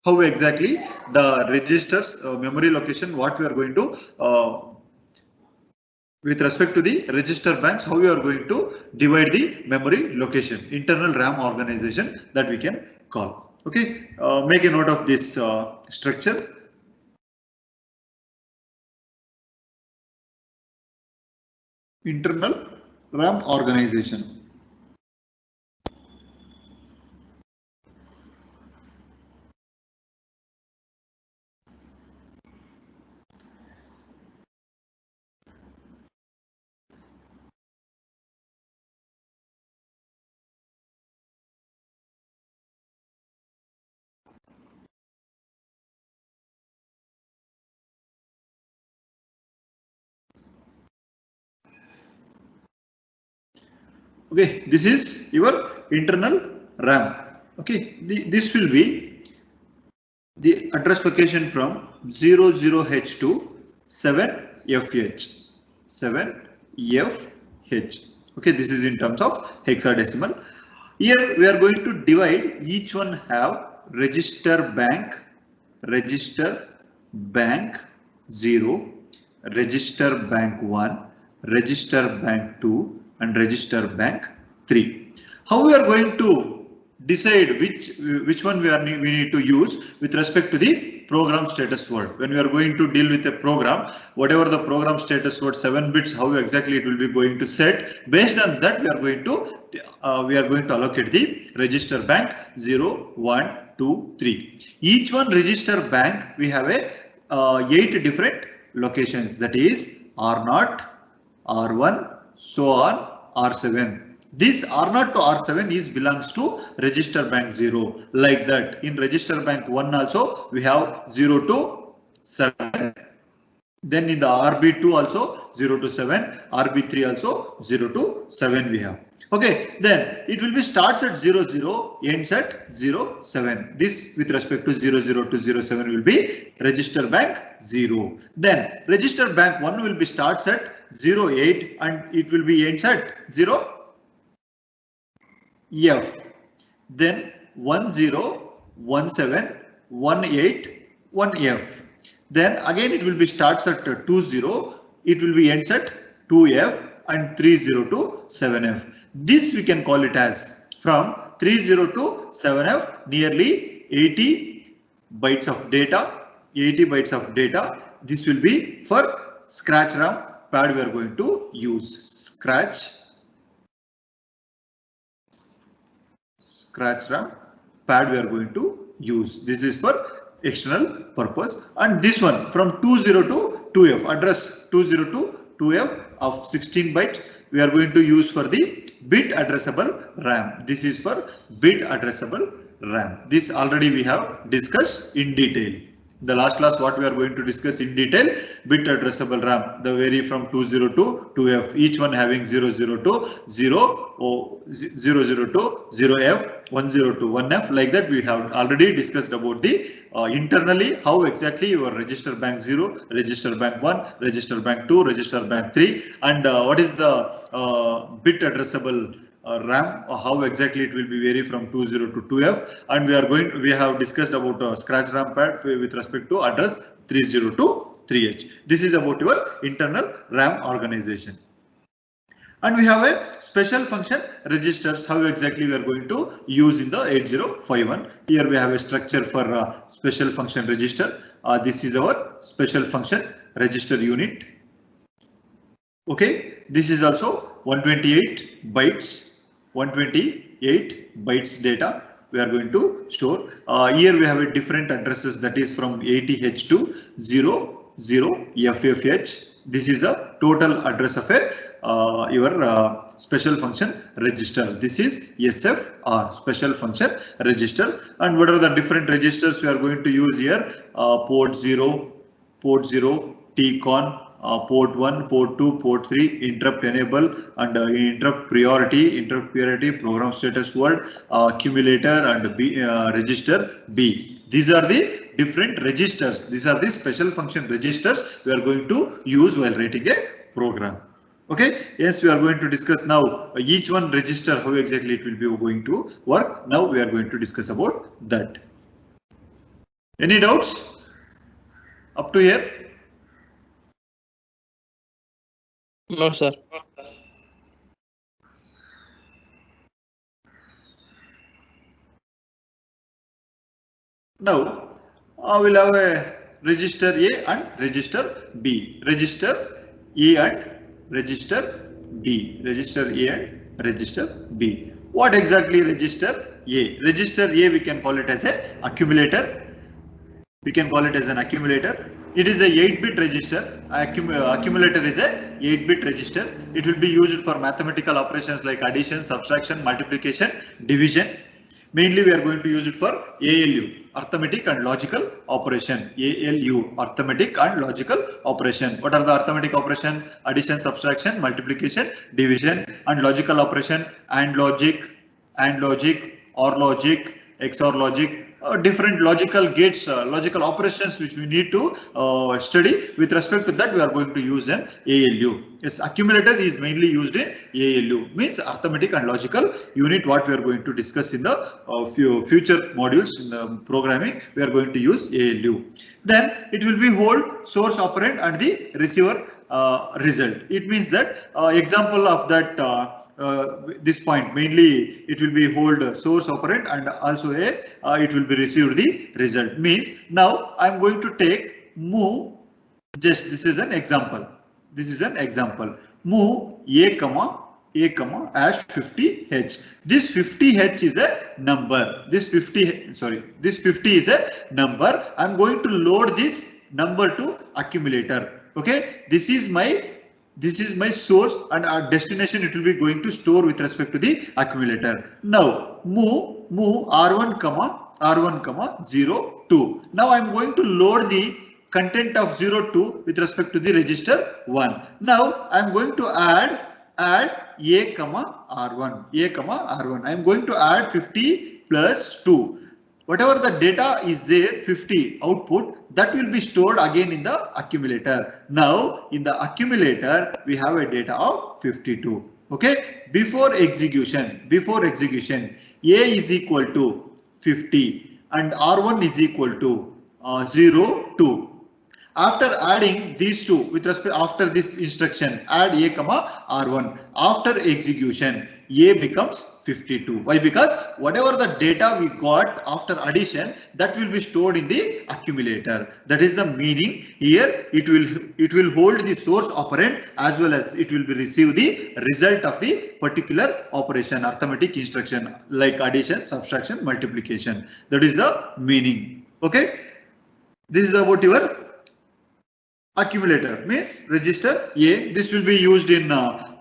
how exactly the registers memory location, what we are going to with respect to the register banks, how we are going to divide the memory location, internal RAM organization that we can call. Okay, make a note of this structure. Internal RAM organization. Okay, this is your internal RAM. Okay, this will be the address location from 00H to 7FH. 7FH. Okay, this is in terms of hexadecimal. Here we are going to divide, each one have register bank 0, register bank 1, register bank 2 and register bank 3. How we are going to decide which one we need to use with respect to the program status word? When we are going to deal with a program, whatever the program status word 7 bits, how exactly it will be going to set, based on that we are going to allocate the register bank 0, 1, 2, 3. Each one register bank we have a 8 different locations, that is R0, R1, so on, R7. This R0 to R7 is belongs to register bank 0. Like that, in register bank 1 also we have 0 to 7. Then in the RB2 also 0 to 7, RB3 also 0 to 7 we have. Okay, then it will be starts at 00, ends at 07. This with respect to 00 to 07 will be register bank 0. Then register bank 1 will be starts at 08 and it will be ends at 0F. Then 10, 17, 18, 1F. Then again it will be starts at 20, it will be ends at 2F and 30 to 7F. This we can call it as from 30 to 7F, nearly 80 bytes of data. 80 bytes of data. This will be for scratch RAM pad we are going to use. Scratch RAM pad we are going to use. This is for external purpose, and this one from 20 to 2F, address 20 to 2F of 16 bytes we are going to use for the bit addressable RAM. This is for bit addressable RAM. This already we have discussed in detail. The last class what we are going to discuss in detail, bit addressable RAM, the vary from 20 to 2F, each one having 00 to 0, 00 to 0F, 10 to 1F, like that we have already discussed about the internally how exactly your register bank 0, register bank 1, register bank 2, register bank 3, and what is the bit addressable RAM, how exactly it will be vary from 20 to 2F, and we have discussed about scratch RAM pad with respect to address 30 to 3H. This is about your internal RAM organization. And we have a special function registers, how exactly we are going to use in the 8051. Here we have a structure for special function register. This is our special function register unit. Okay, this is also 128 bytes. 128 bytes data we are going to store. Here we have a different addresses, that is from 80H to 00FFH. This is the total address of a your special function register. This is SFR, special function register. And what are the different registers we are going to use here? Port 0, TCON, port 1, port 2, port 3, interrupt enable, and interrupt priority, program status word, accumulator, and register B. These are the different registers. These are the special function registers we are going to use while writing a program. Okay, yes, we are going to discuss now each one register, how exactly it will be going to work. Now we are going to discuss about that. Any doubts up to here? No, sir. Now we'll have a register A and register B. Register A and register B. Register A and register B. What exactly register A? Register A we can call it as a accumulator. We can call it as an accumulator. It is a 8-bit register. Accumulator is a 8-bit register. It will be used for mathematical operations like addition, subtraction, multiplication, division. Mainly we are going to use it for ALU, arithmetic and logical operation. ALU, arithmetic and logical operation. What are the arithmetic operation? Addition, subtraction, multiplication, division, and logical operation, and logic, or logic, XOR logic, different logical gates, logical operations which we need to study. With respect to that, we are going to use an ALU. Yes, accumulator is mainly used in ALU, means arithmetic and logical unit. What we are going to discuss in the future modules in the programming, we are going to use ALU. Then it will be hold, source operand, and the receiver result. It means that example of that. This point mainly it will be hold source operand and also it will be received the result. Means now I am going to take move, just this is an example. This is an example. Move a comma hash 50h. This 50h is a number. This 50 is a number. I am going to load this number to accumulator. Okay, this is my source, and our destination it will be going to store with respect to the accumulator. Now move r1 comma 0 2. Now I am going to load the content of 0 2 with respect to the register 1. Now I am going to add a comma r1. I am going to add 50 plus 2. Whatever the data is there, 50 output, that will be stored again in the accumulator. Now in the accumulator we have a data of 52. Okay, before execution a is equal to 50 and r1 is equal to 0 2. After adding these two with respect, after this instruction add a comma r1, after execution a becomes 52. Why? Because whatever the data we got after addition, that will be stored in the accumulator. That is the meaning here. It will hold the source operand as well as it will be receive the result of the particular operation, arithmetic instruction like addition, subtraction, multiplication. That is the meaning. Okay, this is about your accumulator. Means register A. This will be used in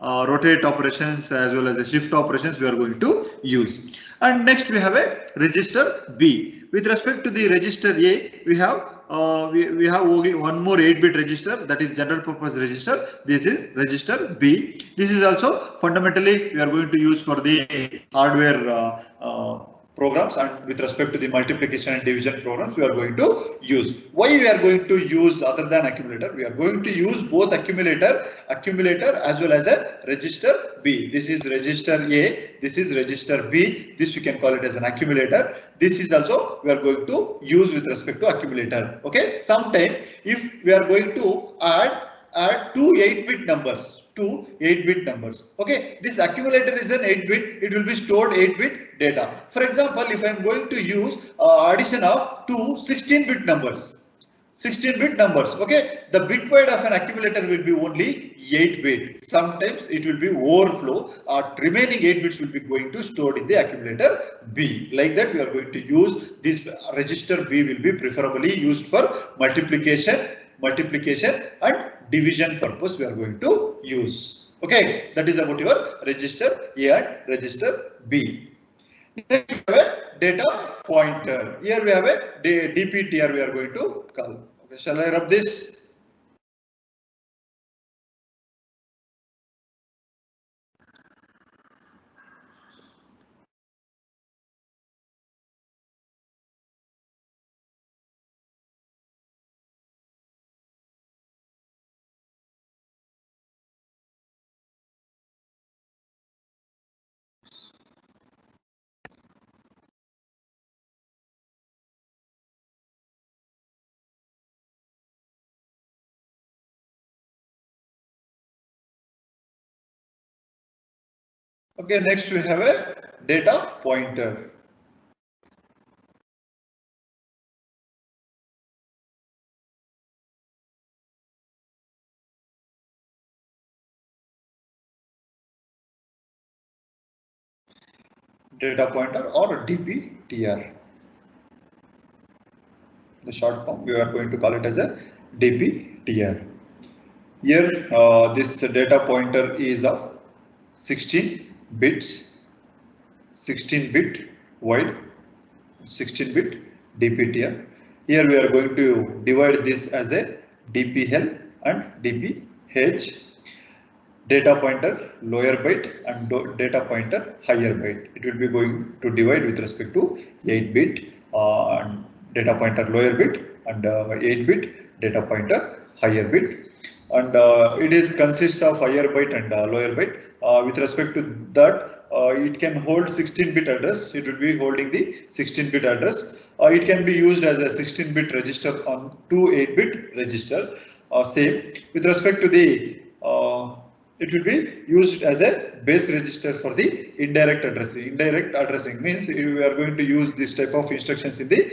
rotate operations as well as the shift operations we are going to use. And next we have a register B. With respect to the register A, we have only one more 8-bit register, that is general purpose register. This is register B. This is also fundamentally we are going to use for the hardware programs, and with respect to the multiplication and division programs we are going to use. Why we are going to use other than accumulator? We are going to use both accumulator as well as a register B. This is register A, this is register B. This we can call it as an accumulator. This is also we are going to use with respect to accumulator. Okay, sometime if we are going to add two 8-bit numbers. Okay, this accumulator is an 8-bit, it will be stored 8-bit data. For example, if I am going to use addition of two 16-bit numbers, okay, the bit wide of an accumulator will be only 8-bit. Sometimes it will be overflow, remaining 8 bits will be going to stored in the accumulator B. Like that we are going to use this register B, will be preferably used for multiplication and division purpose we are going to use. Okay, that is about your register A and register B. Next we have a data pointer. Here we have a DPTR we are going to call. Okay, shall I rub this? Okay, next we have a data pointer. Data pointer or DPTR. The short form we are going to call it as a DPTR. Here this data pointer is of 16 bits, 16 bit wide, 16-bit DPTR. Here we are going to divide this as a DPL and DPH. Data pointer lower byte and data pointer higher byte. It will be going to divide with respect to 8-bit data pointer lower bit and 8-bit data pointer higher bit. And it is consists of higher byte and lower byte. With respect to that, it can hold 16-bit address. It will be holding the 16-bit address. It can be used as a 16-bit register on two 8-bit register. Same with respect to the it will be used as a base register for the indirect addressing. Indirect addressing means we are going to use this type of instructions in the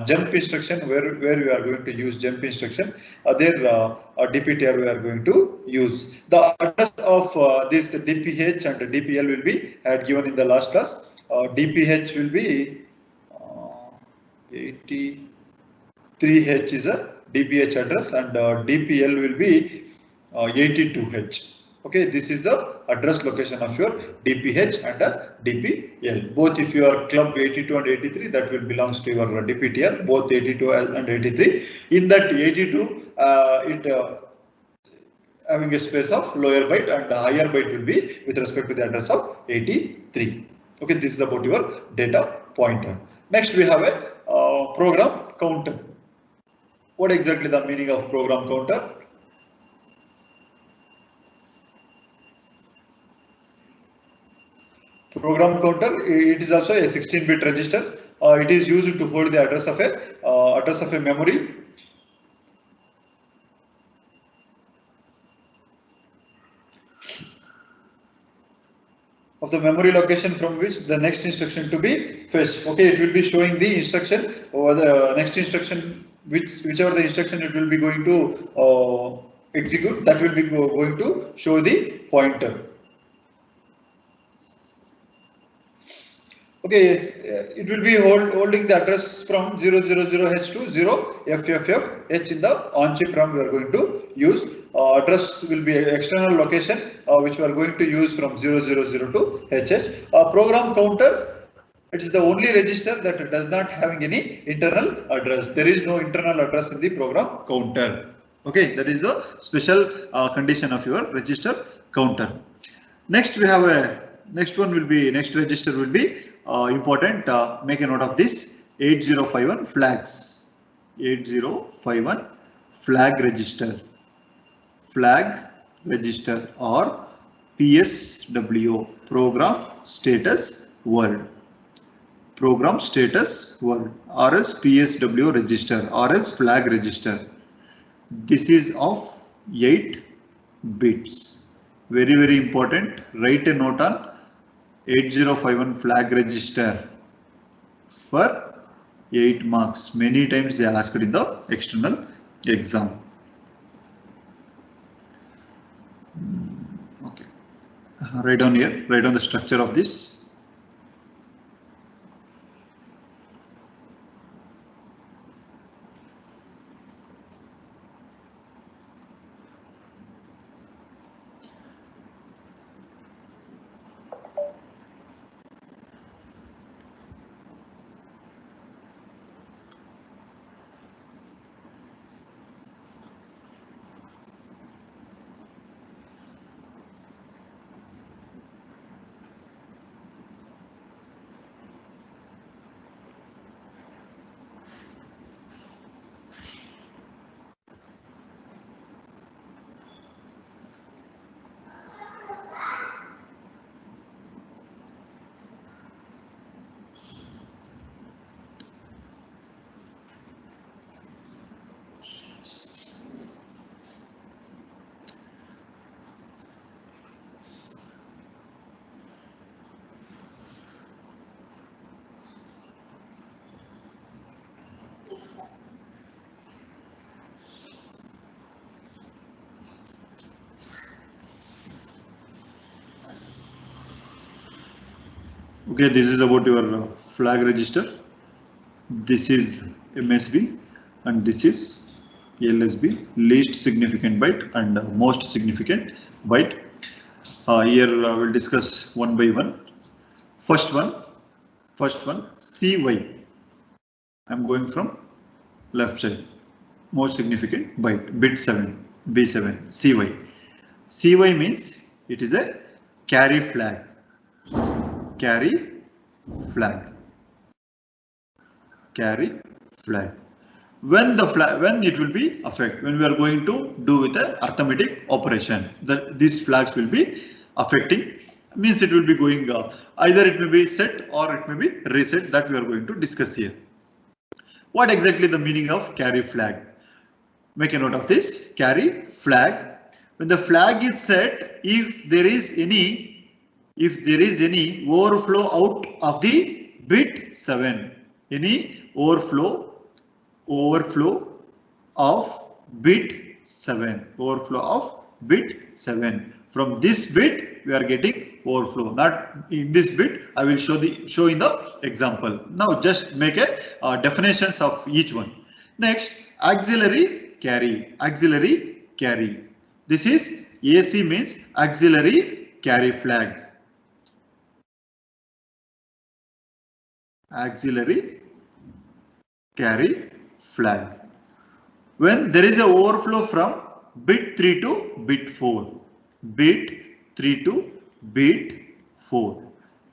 jump instruction where we are going to use jump instruction. There DPTR we are going to use. The address of this DPH and DPL will be had given in the last class. DPH will be 83H is a DPH address and DPL will be 82H. Okay, this is the address location of your DPH and DPL. Both if you are club 82 and 83, that will belongs to your DPTR, both 82 and 83. In that 82, having a space of lower byte and the higher byte will be with respect to the address of 83. Okay, this is about your data pointer. Next we have a program counter. What exactly the meaning of program counter? Program counter, it is also a 16-bit register. It is used to hold the address of a memory. Of the memory location from which the next instruction to be fetched. Okay, it will be showing the instruction or the next instruction, whichever the instruction it will be going to execute, that will be going to show the pointer. Okay, it will be holding the address from 000H to 0FFFH in the on-chip RAM we are going to use. Address will be external location which we are going to use from 000 to HH. Program counter, it is the only register that does not having any internal address. There is no internal address in the program counter. Okay, that is the special condition of your register counter. Next we have a next register will be important. Make a note of this 8051 flags. 8051 flag register or PSW, program status word or as PSW register or as flag register. This is of 8 bits. Very important. Write a note on 8051 flag register for 8 marks. Many times they are asked in the external exam. Okay. Write down here. Write down the structure of this. Okay, this is about your flag register. This is MSB and this is LSB, least significant byte and most significant byte. Here we'll discuss one by one. First one, CY. I'm going from left side. Most significant byte, bit 7, B7, CY. CY means it is a carry flag. Carry flag. Carry flag. When it will be affect, when we are going to do with an arithmetic operation, that these flags will be affecting, means it will be going either it may be set or it may be reset, that we are going to discuss here. What exactly the meaning of carry flag? Make a note of this. Carry flag. When the flag is set, if there is any overflow out of the bit 7, any overflow of bit 7, from this bit we are getting overflow. Not in this bit, I will show in the example. Now just make a definitions of each one. Next, auxiliary carry. This is AC, means auxiliary carry flag. Auxiliary carry flag. When there is an overflow from bit 3 to bit 4.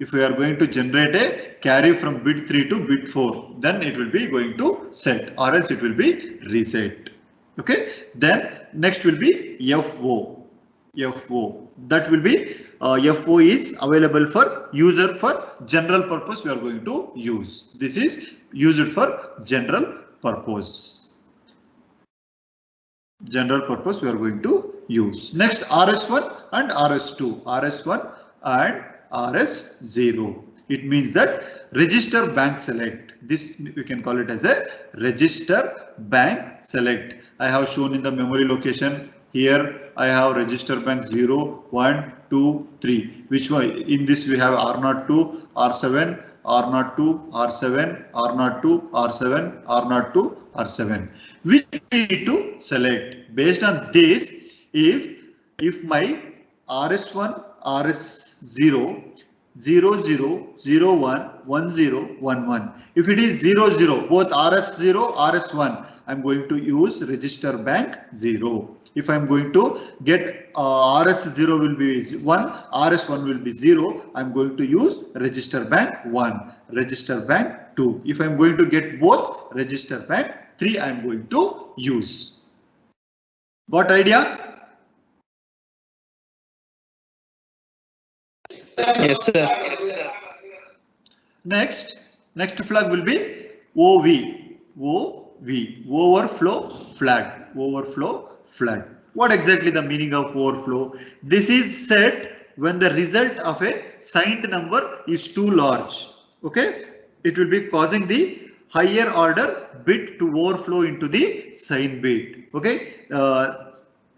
If we are going to generate a carry from bit 3 to bit 4, then it will be going to set, or else it will be reset. Okay. Then next will be FO. That will be FO is available for user for general purpose we are going to use. This is used for general purpose. We are going to use. Next, RS1 and RS2. RS1 and RS0. It means that register bank select. This we can call it as a register bank select. I have shown in the memory location. Here I have register bank 0, 1, 2, 3. Which one? In this we have R02, R7, R02, R7, R02, R7, R02, R7. Which we need to select. Based on this, if my RS1, RS0, 00, 01, 10, 11. If it is 00, both RS0, RS1, I'm going to use register bank 0. If I'm going to get RS0 will be 1, RS1 will be 0, I'm going to use register bank 1, register bank 2. If I'm going to get both register bank 3, I'm going to use. Got idea? Yes, sir. Next flag will be OV, overflow flag. What exactly the meaning of overflow? This is set when the result of a signed number is too large. Okay, it will be causing the higher order bit to overflow into the sign bit. Okay,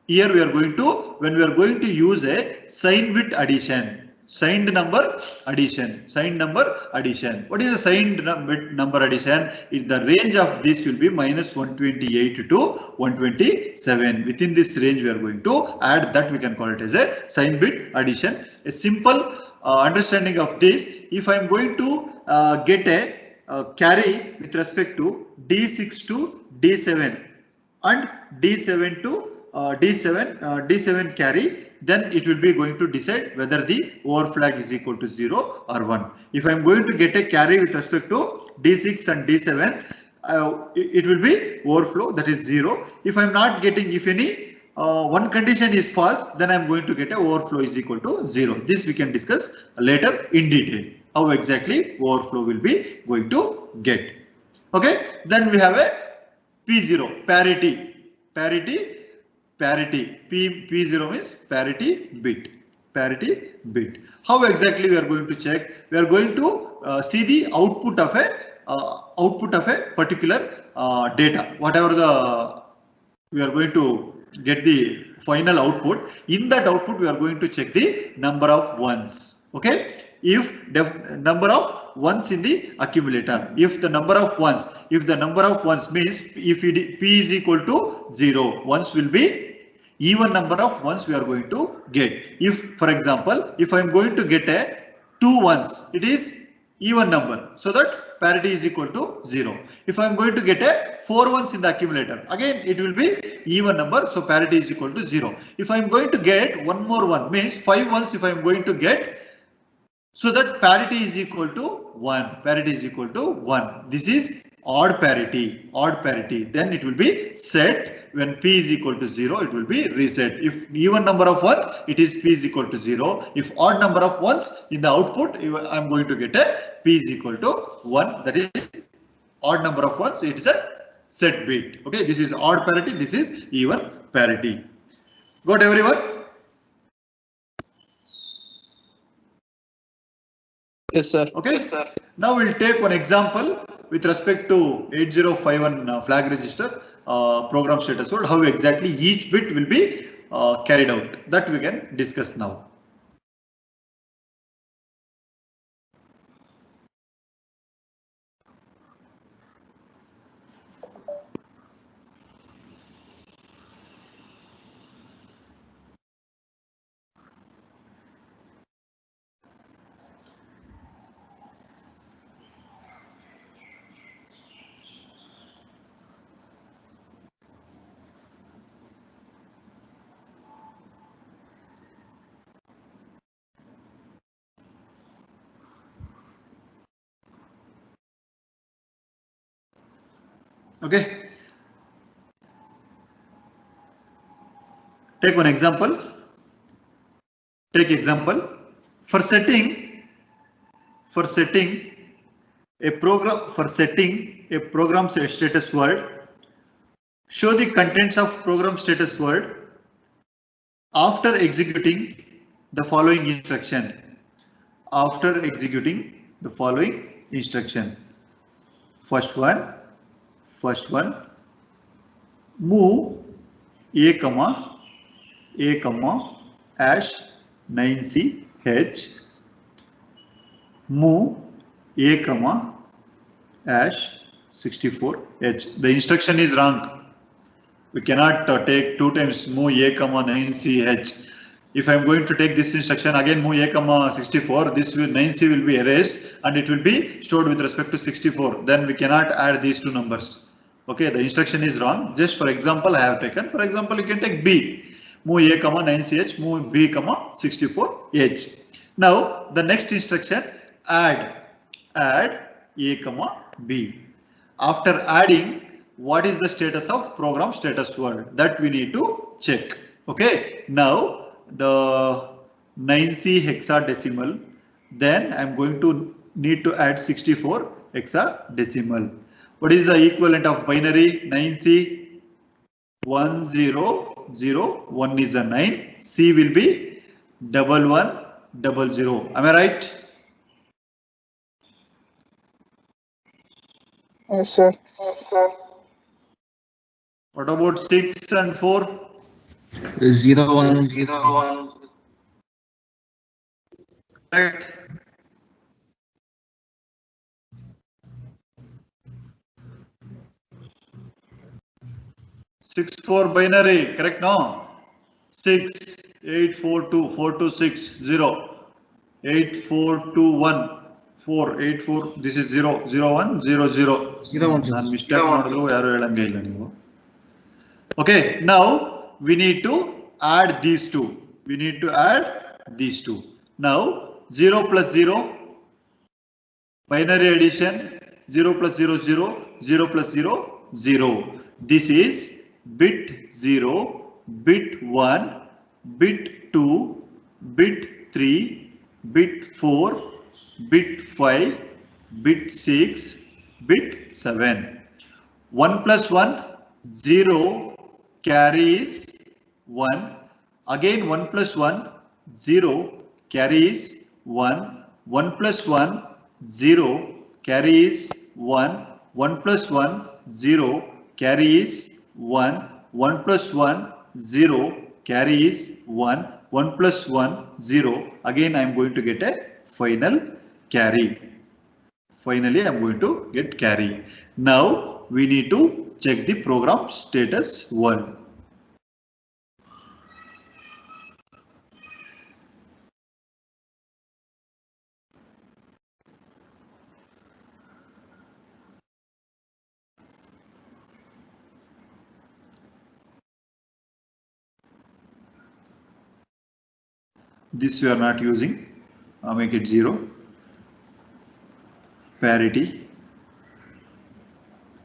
here we are going to, when we are going to use a sign bit addition. Signed number addition. What is the signed bit number addition? The range of this will be -128 to 127. Within this range, we are going to add that. We can call it as a signed bit addition. A simple understanding of this: if I am going to get a carry with respect to D6 to D7 and D7 to D7 carry, then it will be going to decide whether the over flag is equal to 0 or 1. If I am going to get a carry with respect to D6 and D7, it will be overflow, that is 0. If I am not getting, if any one condition is false, then I am going to get a overflow is equal to 0. This we can discuss later in detail, how exactly overflow will be going to get. Okay, then we have a P0, parity. P0 means parity bit. How exactly we are going to check? We are going to see the output of a particular data. Whatever we are going to get the final output. In that output, we are going to check the number of ones. Okay, if number of ones in the accumulator. If the number of ones means if P is equal to 0, ones will be even number of ones we are going to get. If, for example, if I am going to get a 2 ones, it is even number, so that parity is equal to 0. If I am going to get a 4 ones in the accumulator, again it will be even number, so parity is equal to 0. If I am going to get one more one, means 5 ones if I am going to get, so that parity is equal to 1. Parity is equal to 1. This is odd parity. Then it will be set. When P is equal to 0, it will be reset. If even number of ones, it is P is equal to 0. If odd number of ones in the output, I am going to get a P is equal to 1. That is odd number of ones. It is a set bit. Okay, this is odd parity. This is even parity. Got everyone? Yes, sir. Okay. Yes, sir. Now we'll take one example with respect to 8051 flag register program status word, how exactly each bit will be carried out. That we can discuss now. Okay. Take one example. Take example for setting a program status word. Show the contents of program status word after executing the following instruction. After executing the following instruction. First one, move a hash 9ch, move a hash 64h. The instruction is wrong. We cannot take 2 times move a 9ch. If I am going to take this instruction again, move a 64, this will 9c will be erased and it will be stored with respect to 64. Then we cannot add these two numbers. Okay, the instruction is wrong. Just for example, I have taken. For example, you can take B. Move a 9ch, move B 64h. Now the next instruction, add a B. After adding, what is the status of program status word? That we need to check. Okay, now the 9c hexadecimal, then I'm going to need to add 64 hexadecimal. What is the equivalent of binary? 9c 1001 is a 9, c will be 1100. Am I right? Yes, sir. What about 6 and 4? 0 1 Correct. Six 4 binary, correct? No. 6 8 4 2 4 2 6 0 8 4 2 1 4 8 4. This is 0 0 1 0 0. Nan mistake madidru yaru helange illa neevu. Okay, now we need to add these two. Now 0 plus 0, binary addition, 0 plus 0 0, 0 plus 0 0. This is bit 0, bit 1, bit 2, bit 3, bit 4, bit 5, bit 6, bit 7. 1 plus 1, 0 carries 1. Again 1 plus 1, 0 carries 1. 1 plus 1, 0 carries 1. 1 plus 1, 0 carries 1. 1 plus 1, 0 carries 1. 1 plus 1, 0. Again I am going to get a final carry. Finally, I'm going to get carry. Now we need to check the program status 1. This we are not using. I'll make it 0. Parity,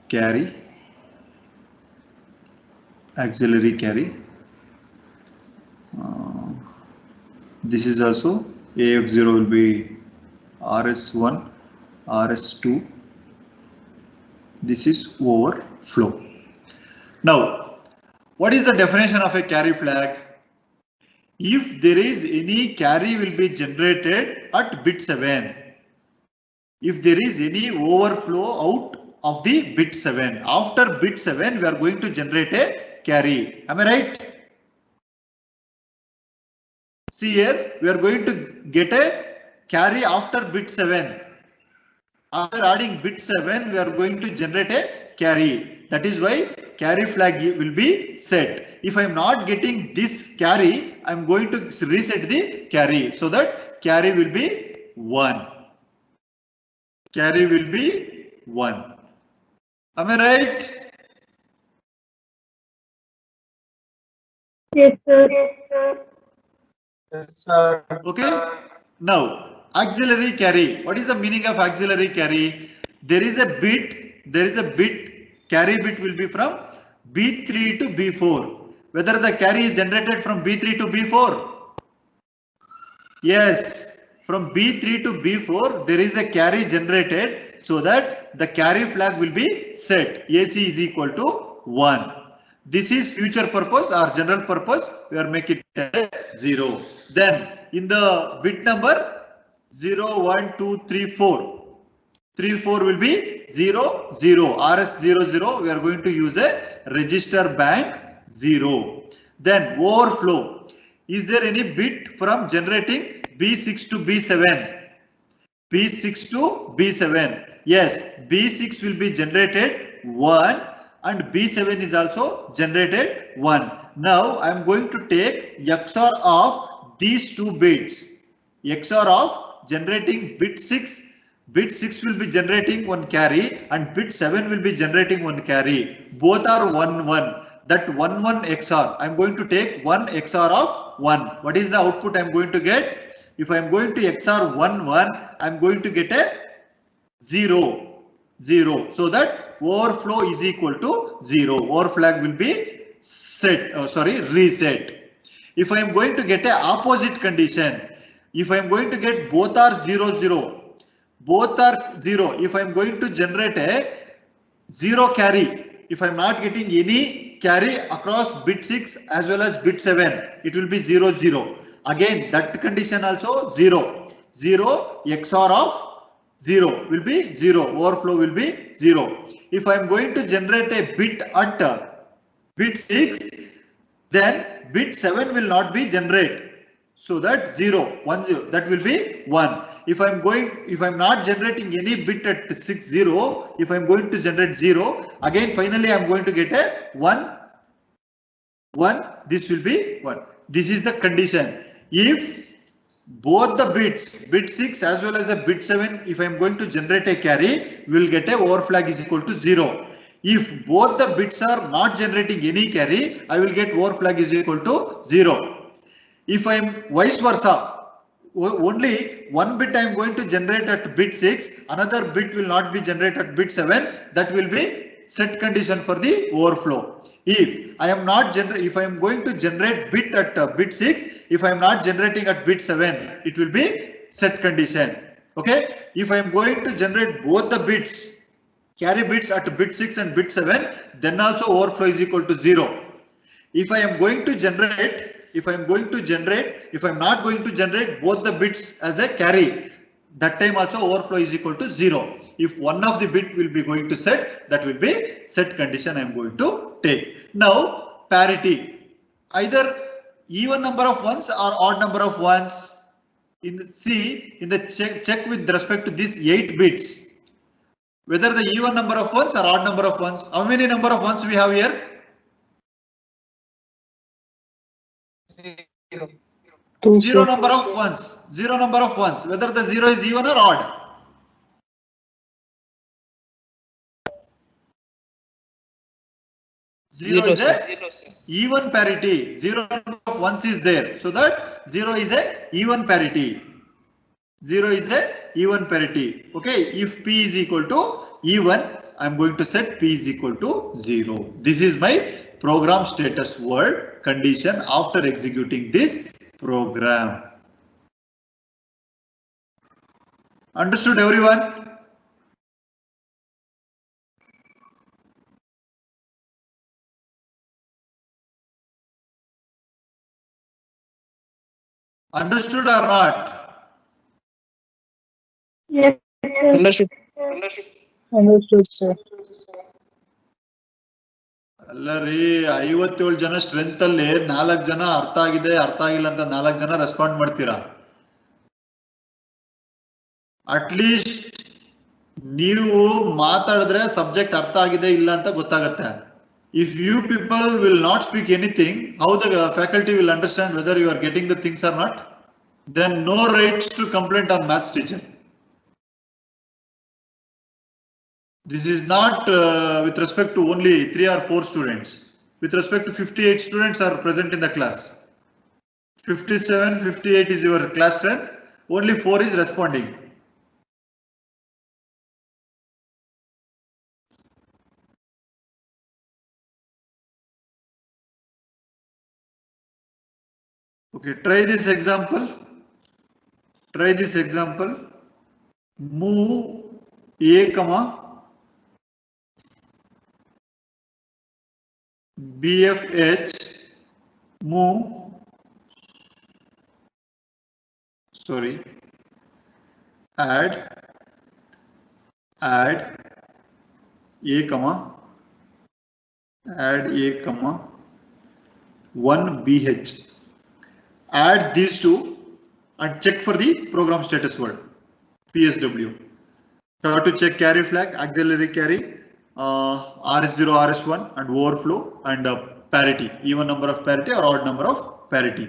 carry, auxiliary carry. This is also AF0 will be RS1, RS2. This is overflow. Now, what is the definition of a carry flag? If there is any carry will be generated at bit 7. If there is any overflow out of the bit 7, after bit 7 we are going to generate a carry. Am I right? See here, we are going to get a carry after bit 7. After adding bit 7, we are going to generate a carry. That is why carry flag will be set. If I am not getting this carry, I am going to reset the carry so that carry will be 1. Carry will be 1. Am I right? Yes, sir. Yes, sir. Yes, sir. Okay. Now, auxiliary carry. What is the meaning of auxiliary carry? There is a bit, carry bit will be from B3 to B4. Whether the carry is generated from B3 to B4? Yes, from B3 to B4 there is a carry generated so that the carry flag will be set. AC is equal to 1. This is future purpose or general purpose. We are making it 0. Then in the bit number 0, 1, 2, 3, 4. 3, 4 will be 0, 0. RS00. We are going to use a register bank 0. Then overflow. Is there any bit from generating B6 to B7? B6 to B7. Yes, B6 will be generated 1 and B7 is also generated 1. Now I am going to take XOR of these two bits. XOR of generating bit 6. Bit 6 will be generating 1 carry and bit 7 will be generating 1 carry. Both are 1, 1. That 1, 1 XOR. I am going to take 1 XOR of 1. What is the output I am going to get? If I am going to XOR 1, 1, I am going to get a 0, 0. So that overflow is equal to 0. Over flag will be reset. If I am going to get a opposite condition, if I am going to get both are 0, 0, both are 0. If I am going to generate a 0 carry, if I am not getting any carry across bit 6 as well as bit 7, it will be 0, 0. Again, that condition also 0. 0 XOR of 0 will be 0. Overflow will be 0. If I am going to generate a bit at bit 6, then bit 7 will not be generated. So that 0, 1, 0, that will be 1. If I'm not generating any bit at 6, 0, if I'm going to generate 0, again finally I'm going to get a 1, 1, this will be 1. This is the condition. If both the bits, bit 6 as well as the bit 7, if I'm going to generate a carry, we will get a over flag is equal to 0. If both the bits are not generating any carry, I will get over flag is equal to 0. If I'm vice versa, only one bit I am going to generate at bit 6, another bit will not be generated at bit 7, that will be set condition for the overflow. If I am going to generate bit at bit 6, if I am not generating at bit 7, it will be set condition. Okay. If I am going to generate both the bits, carry bits at bit 6 and bit 7, then also overflow is equal to 0. If I am going to generate, if I'm not going to generate both the bits as a carry, that time also overflow is equal to 0. If one of the bit will be going to set, that will be set condition I am going to take. Now parity, either even number of ones or odd number of ones. in the check with respect to these 8 bits, whether the even number of ones or odd number of ones. How many number of ones we have here? 0. Zero number of ones. Zero number of ones. Whether the zero is even or odd. Zero is a even parity. Zero number of ones is there. So that zero is a even parity. Zero is a even parity. Okay. If P is equal to even, I'm going to set P is equal to 0. This is my program status word condition after executing this program. Understood, everyone? Understood or not? Yes. Understood. Understood, sir. ಅಲ್ಲ ರೀ 57 ಜನ strength ಅಲ್ಲಿ 4 ಜನ ಅರ್ಥ ಆಗಿದೆ ಅರ್ಥ ಆಗಿಲ್ಲ ಅಂತ 4 ಜನ ರೆಸ್ಪಾಂಡ್ ಮಾಡ್ತೀರಾ. ಅಟ್ಲೀಸ್ಟ್ ನೀವು ಮಾತಾಡಿದ್ರೆ ಸಬ್ಜೆಕ್ಟ್ ಅರ್ಥ ಆಗಿದೆ ಇಲ್ಲ ಅಂತ ಗೊತ್ತಾಗುತ್ತೆ. If you people will not speak anything, how the faculty will understand whether you are getting the things or not? Then no rights to complaint on maths teacher. This is not with respect to only 3 or 4 students. With respect to 58 students are present in the class. 57, 58 is your class strength. Only 4 is responding. Okay, try this example. Try this example. Move A, BFH, move, sorry, add A, add A, 1 BH. Add these two and check for the program status word, PSW. So how to check carry flag, auxiliary carry, RS0, RS1 and overflow and parity, even number of parity or odd number of parity.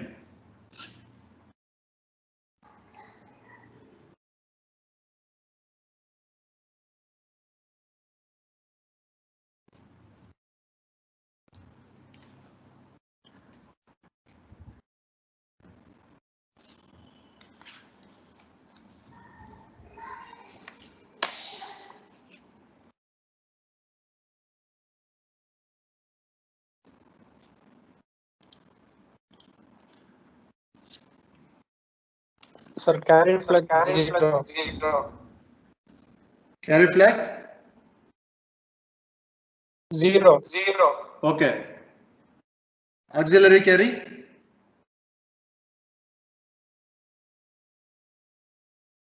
Sir, carry flag 0. Carry flag 0. okay. Auxiliary carry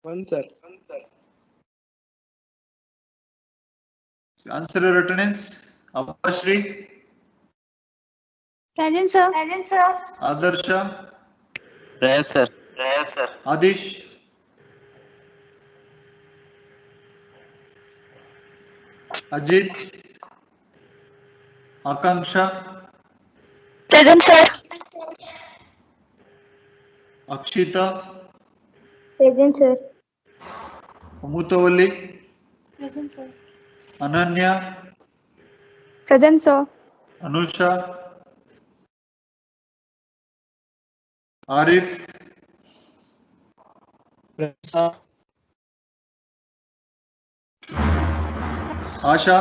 1, sir. answer your attendance. Abhashri, Present, sir. Adarsha, Yes, sir. Adish, Ajit, Akanksha, Present, sir. Akshita, Present, sir. Amutavalli, Present, sir. Ananya, Present, sir. Anusha, Arif, Sir. Asha,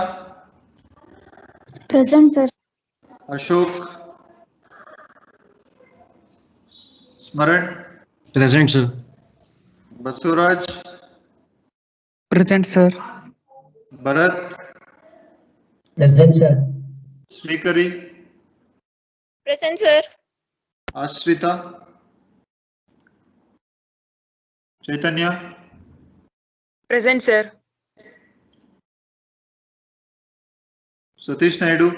Present, sir. Ashok, Smaran, Present, sir. Basuraj, Present, sir. Bharat, Present, sir. Srikari, Present, sir. Ashrita, Chaitanya, Present, sir. Satish Naidu,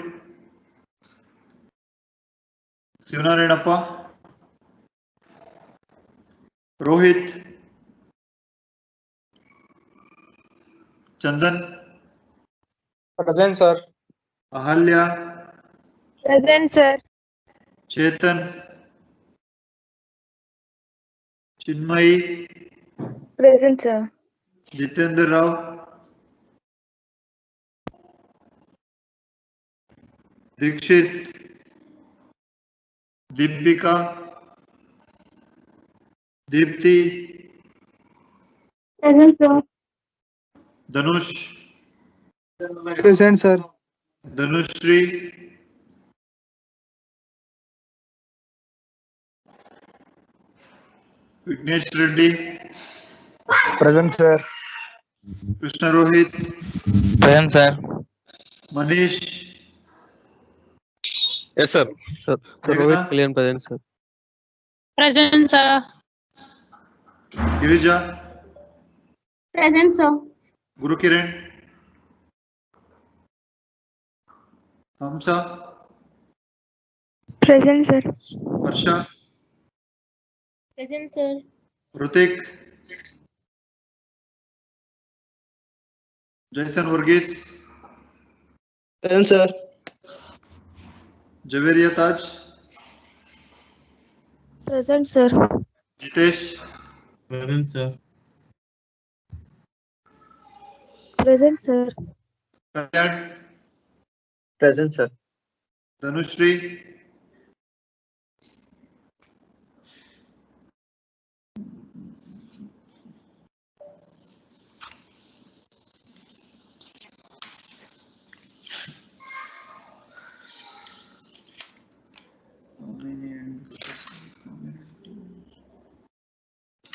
Sivanarenappa, Rohit, Chandan, Present, sir. Ahalya, Present, sir. Chetan, Chinmayi, Present, sir. Jitendra Rao, Dikshit, Deepika, Deepthi, Present, sir. Dhanush, Present, sir. Dhanushri, Vignesh Reddy, Present, sir. Krishna Rohit, Present, sir. Manish, Yes, sir. Sir, Meghna, Rohit Kalyan present, sir. Present, sir. Girija, Present, sir. Guru Kiran, Hamsa, Present, sir. Harsha, Present, sir. Rutik, Jason Varghese, Present, sir. Javeria Taj, Present, sir. Jitesh, Present, sir. Present, sir. Kalyan, Present, sir. Dhanushri,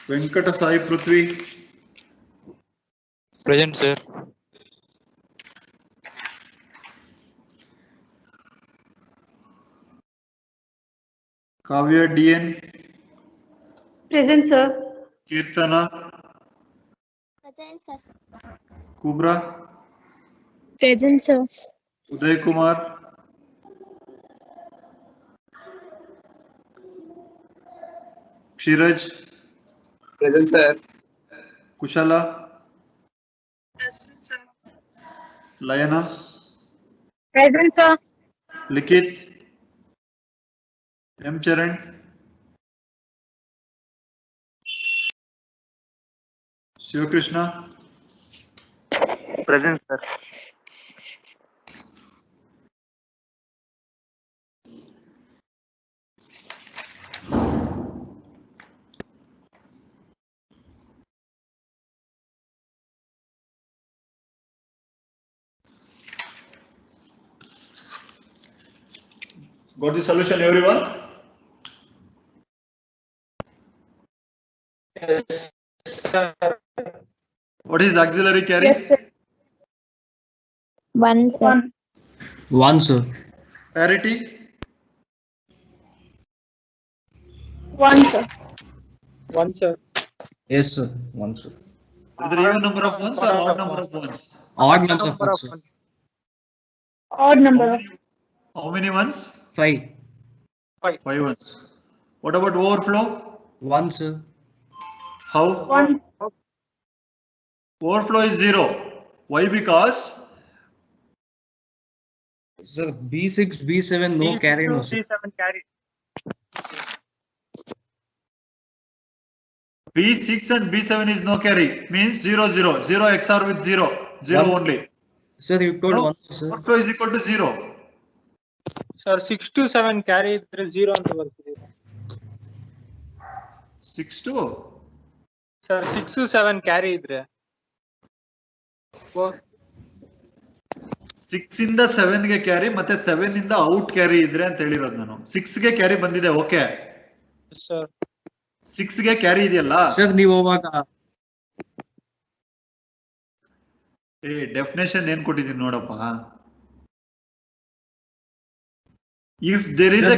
Venkata Sai Prithvi, Present, sir. Kavya DN, Present, sir. Kirtana, Present, sir. Kubra, Present, sir. Uday Kumar, Kshiraj, Present, sir. Kushala, Present, sir. Layana, Present, sir. Likit, M. Charan, Shivakrishna, Present, sir. got the solution everyone? Yes, sir. What is auxiliary carry? Yes, sir. One, sir. One, sir. Parity? One, sir. One, sir. Yes, sir. One, sir. Whether even number of ones or odd number of ones? Odd number of ones, sir. Odd How number. many, how many ones? 5. 5 ones. What about overflow? 1, sir. How? One. Overflow is 0. Why? Because Sir, B6, B7, no carry, no, sir. B6 and B7 is no carry, means 0, 0. 0 XOR with 0. 0 One. only. Sir, you told No, 1, sir. overflow is equal to 0. Sir, 6 to 7 carry ಇದ್ರೆ 0 ಅಂತ ಬರ್ತಿದೆ. 6 to Sir, 6 to 7 carry ಇದ್ರೆ. 6 ಇಂದ 7 ಗೆ carry ಮತ್ತೆ 7 ಇಂದ out carry ಇದ್ರೆ ಅಂತ ಹೇಳಿರೋದು ನಾನು. 6 ಗೆ ಕ್ಯಾರಿ ಬಂದಿದೆ, ಓಕೆ. Sir. 6 ಗೆ ಕ್ಯಾರಿ ಇದೆಯಲ್ಲ. ಸರ್ ನೀವು ಅವಾಗ ಡೆಫಿನೇಷನ್ ಏನ್ ಕೊಟ್ಟಿದ್ದೀನಿ ನೋಡಪ್ಪ. If there is a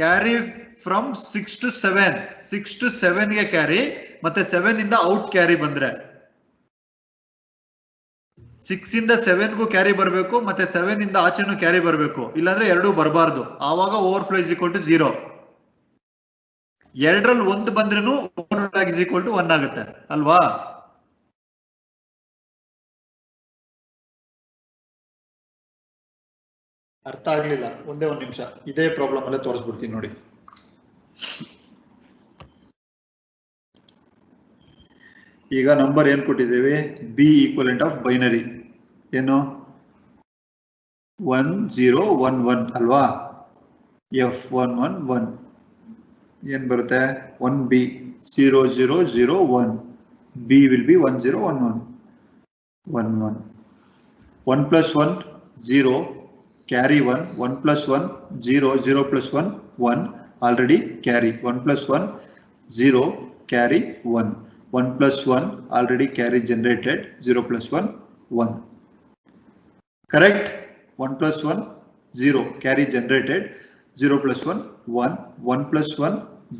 carry from 6 to 7, 6 to 7 ಗೆ ಕ್ಯಾರಿ ಮತ್ತೆ 7 ಇಂದ ಔಟ್ ಕ್ಯಾರಿ ಬಂದ್ರೆ 6 ಇಂದ 7 ಗೂ ಕ್ಯಾರಿ ಬರಬೇಕು ಮತ್ತೆ 7 ಇಂದ ಆಚೆನೂ ಕ್ಯಾರಿ ಬರಬೇಕು, ಇಲ್ಲಾಂದ್ರೆ ಎರಡೂ ಬರಬಾರ್ದು. ಆವಾಗ ಓವರ್ಫ್ಲೋ ಇಸ್ ಈಕ್ವಲ್ ಟು 0. ಎರಡರಲ್ಲಿ ಒಂದು ಬಂದ್ರೂ ಓವರ್ಲಾಗ್ ಇಸ್ ಈಕ್ವಲ್ ಟು 1 ಆಗುತ್ತೆ ಅಲ್ವಾ? ಅರ್ಥ ಆಗ್ಲಿಲ್ಲ, ಒಂದೇ ಒಂದು ನಿಮಿಷ, ಇದೇ ಪ್ರಾಬ್ಲಮ್ ಅಲ್ಲೇ ತೋರಿಸ್ಬಿಡ್ತೀನಿ ನೋಡಿ. ಈಗ ನಂಬರ್ ಏನ್ ಕೊಟ್ಟಿದ್ದೇವೆ? ಬಿ ಈಕ್ವಲೆಂಟ್ ಆಫ್ ಬೈನರಿ ಏನು 1011 ಅಲ್ವಾ? F111 ಏನ್ ಬರುತ್ತೆ? 1B 0001. B will be 1011 11 1 plus 1 0 carry 1 1 plus 1 0 0 plus 1 1 already carry 1 plus 1 0 carry 1 1 plus 1 already carry generated 0 plus 1 1. Correct? 1 plus 1 0 carry generated 0 plus 1 1 1 plus 1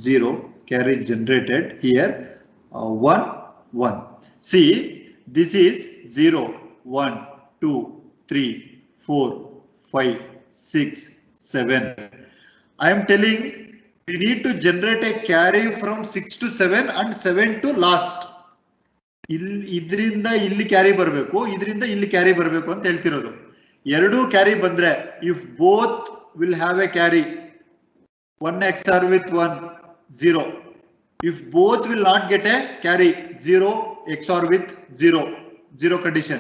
0 carry generated here 1 1. See, this is 0 1 2 3 4 5 6 7. I am telling we need to generate a carry from 6 to 7 and 7 to last. ಇದರಿಂದ ಇಲ್ಲಿ carry ಬರಬೇಕು, ಇದರಿಂದ ಇಲ್ಲಿ carry ಬರಬೇಕು ಅಂತ ಹೇಳ್ತಿರೋದು. ಎರಡೂ carry ಬಂದ್ರೆ if both will have a carry 1 XOR with 1 0. If both will not get a carry 0 XOR with 0 0 condition.